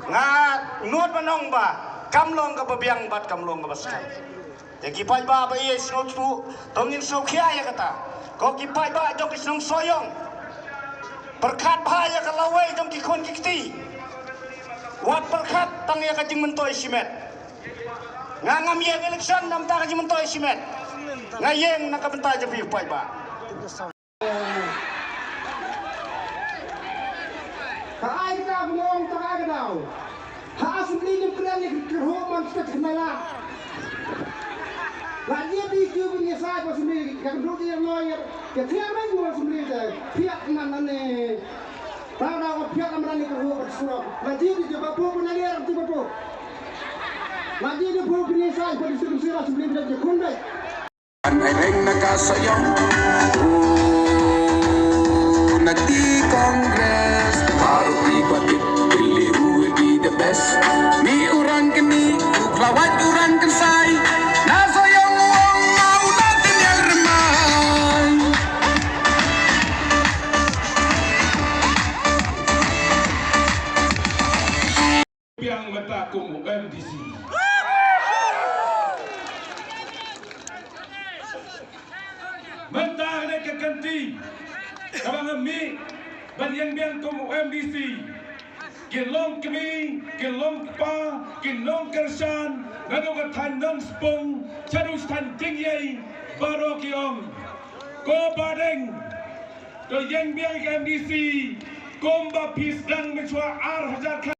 ngat nut manong ba kamlong ka babiang bat kamlong ka baskan ya kipai ba ba iya snow tu tongin so khia ya kata ko kipai ba jong kisnong soyong perkat bahaya ka lawai jong kikon kikti wat perkat tang ya ka jing mentoi simet ngangam yang election nam ta ka jing mentoi simet ngayeng nakabenta je pi pai ba Hai kita ngomong tengah kedau. Ha asli ni keren ni kerhoman sekat kemala. Lagi di kubu ni saya pas ni yang dulu yang lawyer. Ya tiap hari gua sendiri dah. Pihak mana ni? Tahu pihak mana ni kerhoman surat. Lagi di jawab pun lagi orang tu betul. Lagi di pun ni saya pas surat sebelum dia kundai. Aneng nakasayang nagdi Congress baru ibatit pilih who will be the best mi orang kini uklawat orang kensai nasayang uang mau natin yang remai yang matakum MDC mentah na kakanti kabang mi banyang biang kum MDC kilom kami kilom pa kilom kersan nanu katan nong spung charus tan tingyay baro kiong ko badeng to yang biang MDC komba pisdang menchua ar hajar